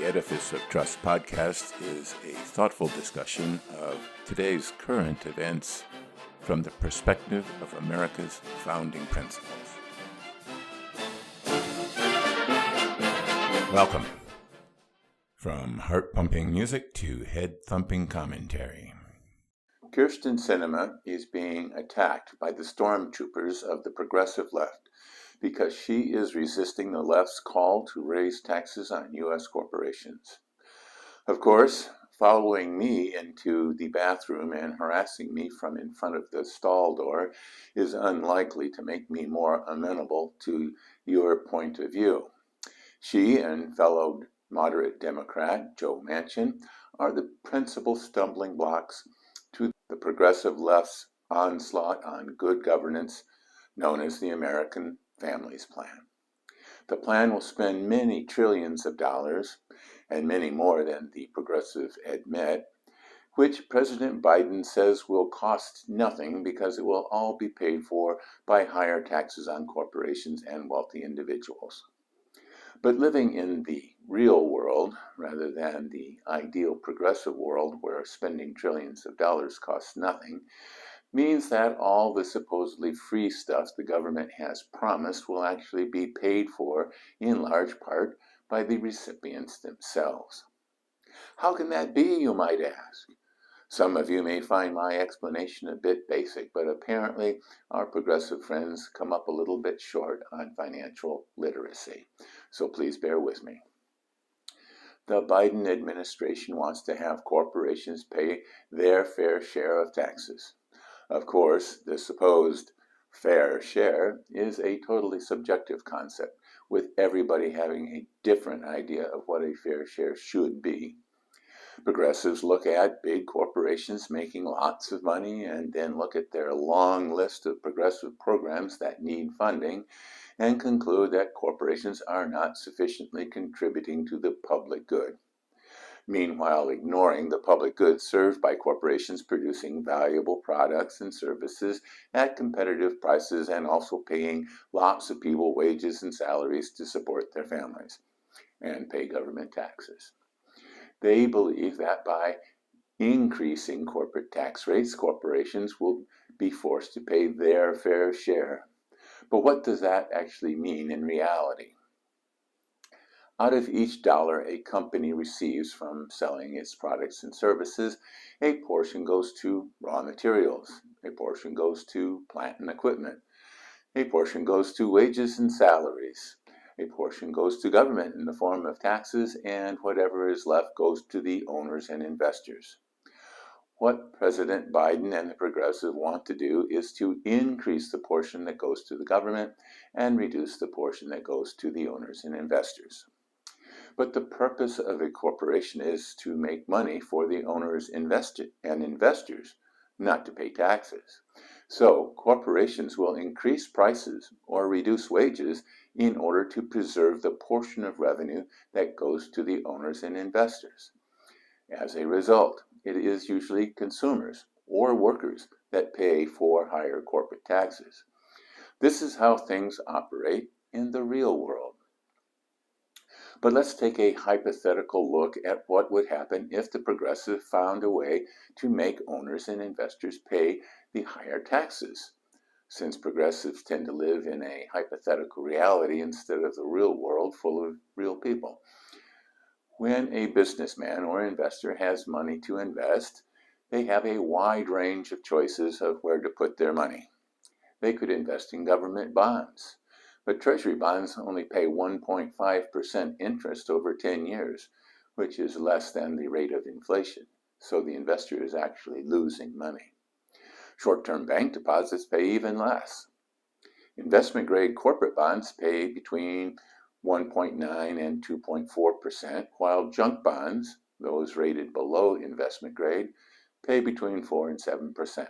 Edifice of Trust podcast is a thoughtful discussion of today's current events from the perspective of America's founding principles. Welcome. From heart-pumping music to head-thumping commentary. Kyrsten Sinema is being attacked by the stormtroopers of the progressive left because she is resisting the left's call to raise taxes on U.S. corporations. Of course, following me into the bathroom and harassing me from in front of the stall door is unlikely to make me more amenable to your point of view. She and fellow moderate Democrat Joe Manchin are the principal stumbling blocks to the progressive left's onslaught on good governance known as the American Families Plan. The plan will spend many trillions of dollars, and many more than the progressives admit, which President Biden says will cost nothing because it will all be paid for by higher taxes on corporations and wealthy individuals. But living in the real world, rather than the ideal progressive world where spending trillions of dollars costs nothing, means that all the supposedly free stuff the government has promised will actually be paid for in large part by the recipients themselves. How can that be, you might ask? Some of you may find my explanation a bit basic, but apparently our progressive friends come up a little bit short on financial literacy. So please bear with me. The Biden administration wants to have corporations pay their fair share of taxes. Of course, the supposed fair share is a totally subjective concept, with everybody having a different idea of what a fair share should be. Progressives look at big corporations making lots of money and then look at their long list of progressive programs that need funding and conclude that corporations are not sufficiently contributing to the public good. Meanwhile, ignoring the public good served by corporations producing valuable products and services at competitive prices and also paying lots of people wages and salaries to support their families and pay government taxes. They believe that by increasing corporate tax rates, corporations will be forced to pay their fair share. But what does that actually mean in reality? Out of each dollar a company receives from selling its products and services, a portion goes to raw materials, a portion goes to plant and equipment, a portion goes to wages and salaries, a portion goes to government in the form of taxes, and whatever is left goes to the owners and investors. What President Biden and the progressive want to do is to increase the portion that goes to the government and reduce the portion that goes to the owners and investors. But the purpose of a corporation is to make money for the owners and investors, not to pay taxes. So corporations will increase prices or reduce wages in order to preserve the portion of revenue that goes to the owners and investors. As a result, it is usually consumers or workers that pay for higher corporate taxes. This is how things operate in the real world. But let's take a hypothetical look at what would happen if the progressive found a way to make owners and investors pay the higher taxes, since progressives tend to live in a hypothetical reality instead of the real world full of real people. When a businessman or investor has money to invest, they have a wide range of choices of where to put their money. They could invest in government bonds. But Treasury bonds only pay 1.5% interest over 10 years, which is less than the rate of inflation, so the investor is actually losing money. Short-term bank deposits pay even less. Investment-grade corporate bonds pay between 1.9 and 2.4%, while junk bonds, those rated below investment grade, pay between 4 and 7%.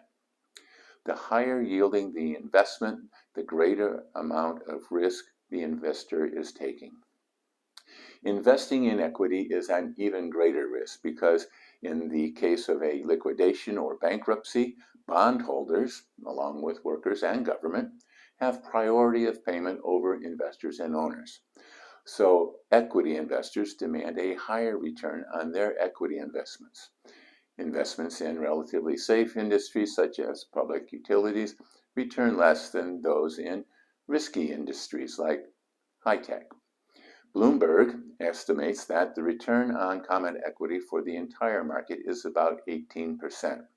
The higher yielding the investment, the greater amount of risk the investor is taking. Investing in equity is an even greater risk because in the case of a liquidation or bankruptcy, bondholders, along with workers and government, have priority of payment over investors and owners. So equity investors demand a higher return on their equity investments. Investments in relatively safe industries such as public utilities return less than those in risky industries like high tech. Bloomberg estimates that the return on common equity for the entire market is about 18%.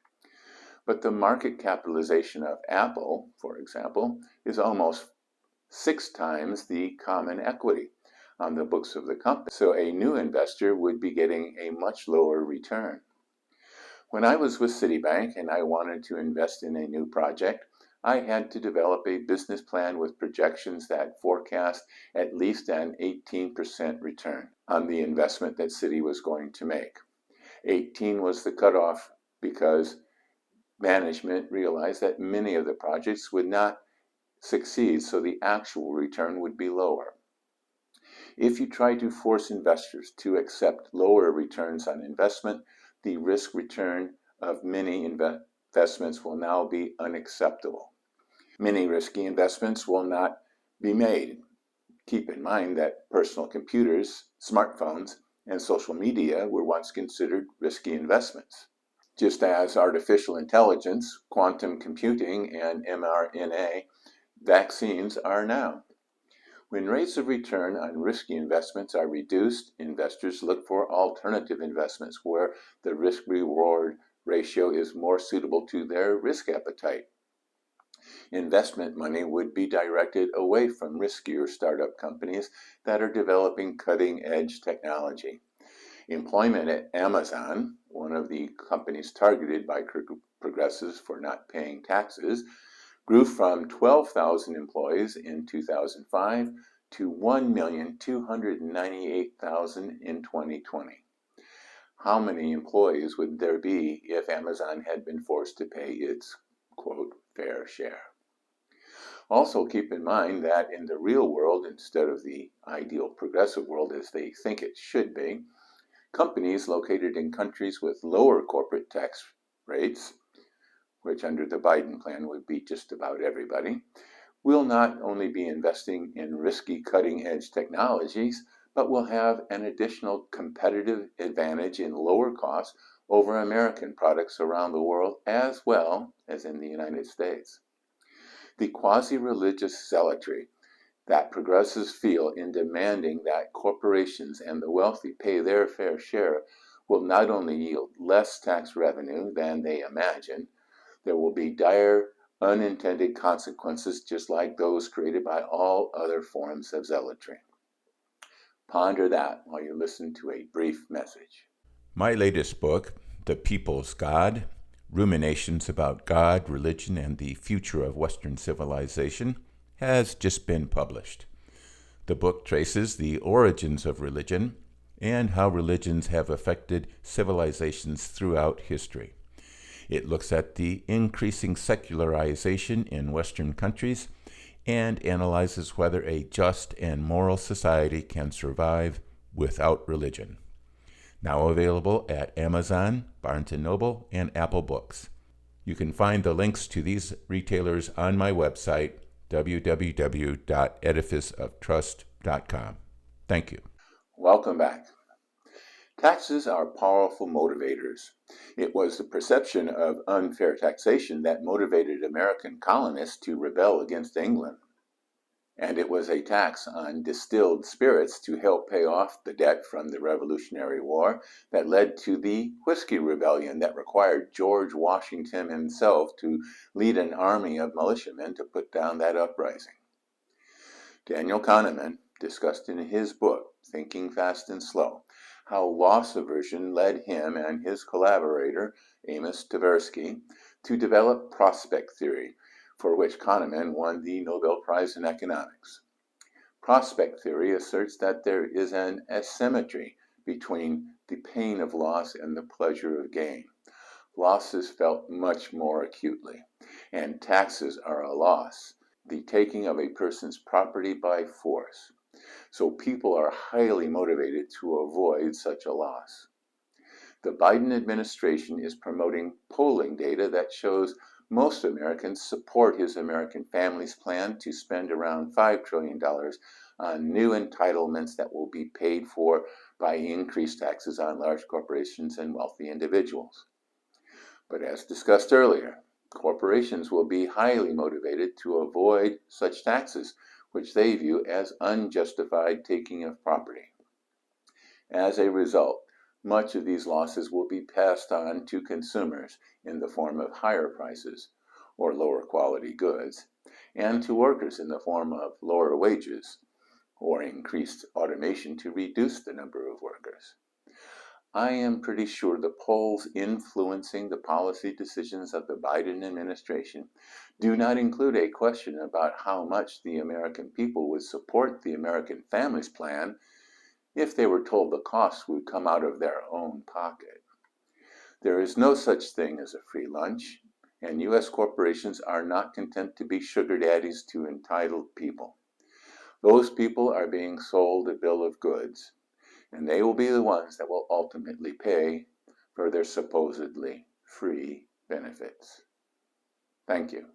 But the market capitalization of Apple, for example, is almost 6 times the common equity on the books of the company. So a new investor would be getting a much lower return. When I was with Citibank and I wanted to invest in a new project, I had to develop a business plan with projections that forecast at least an 18% return on the investment that Citi was going to make. 18 was the cutoff because management realized that many of the projects would not succeed, so the actual return would be lower. If you try to force investors to accept lower returns on investment, the risk return of many investments will now be unacceptable. Many risky investments will not be made. Keep in mind that personal computers, smartphones, and social media were once considered risky investments, just as artificial intelligence, quantum computing, and mRNA vaccines are now. When rates of return on risky investments are reduced, investors look for alternative investments where the risk-reward ratio is more suitable to their risk appetite. Investment money would be directed away from riskier startup companies that are developing cutting-edge technology. Employment at Amazon, one of the companies targeted by progressives for not paying taxes, grew from 12,000 employees in 2005 to 1,298,000 in 2020. How many employees would there be if Amazon had been forced to pay its, quote, fair share? Also keep in mind that in the real world, instead of the ideal progressive world as they think it should be, companies located in countries with lower corporate tax rates, which under the Biden plan would be just about everybody, will not only be investing in risky cutting-edge technologies, but will have an additional competitive advantage in lower costs over American products around the world as well as in the United States. The quasi-religious zealotry that progressives feel in demanding that corporations and the wealthy pay their fair share will not only yield less tax revenue than they imagine, there will be dire unintended consequences just like those created by all other forms of zealotry. Ponder that while you listen to a brief message. My latest book, The People's God, Ruminations about God, Religion, and the Future of Western Civilization, has just been published. The book traces the origins of religion and how religions have affected civilizations throughout history. It looks at the increasing secularization in Western countries and analyzes whether a just and moral society can survive without religion. Now available at Amazon, Barnes & Noble, and Apple Books. You can find the links to these retailers on my website, www.edificeoftrust.com. Thank you. Welcome back. Taxes are powerful motivators. It was the perception of unfair taxation that motivated American colonists to rebel against England. And it was a tax on distilled spirits to help pay off the debt from the Revolutionary War that led to the Whiskey Rebellion that required George Washington himself to lead an army of militiamen to put down that uprising. Daniel Kahneman discussed in his book, Thinking Fast and Slow, how loss aversion led him and his collaborator, Amos Tversky, to develop prospect theory, for which Kahneman won the Nobel Prize in Economics. Prospect theory asserts that there is an asymmetry between the pain of loss and the pleasure of gain. Loss is felt much more acutely, and taxes are a loss, the taking of a person's property by force. So people are highly motivated to avoid such a loss. The Biden administration is promoting polling data that shows most Americans support his American Families Plan to spend around $5 trillion on new entitlements that will be paid for by increased taxes on large corporations and wealthy individuals. But as discussed earlier, corporations will be highly motivated to avoid such taxes, which they view as unjustified taking of property. As a result, much of these losses will be passed on to consumers in the form of higher prices or lower quality goods, and to workers in the form of lower wages or increased automation to reduce the number of workers. I am pretty sure the polls influencing the policy decisions of the Biden administration do not include a question about how much the American people would support the American Families Plan if they were told the costs would come out of their own pocket. There is no such thing as a free lunch, and U.S. corporations are not content to be sugar daddies to entitled people. Those people are being sold a bill of goods, and they will be the ones that will ultimately pay for their supposedly free benefits. Thank you.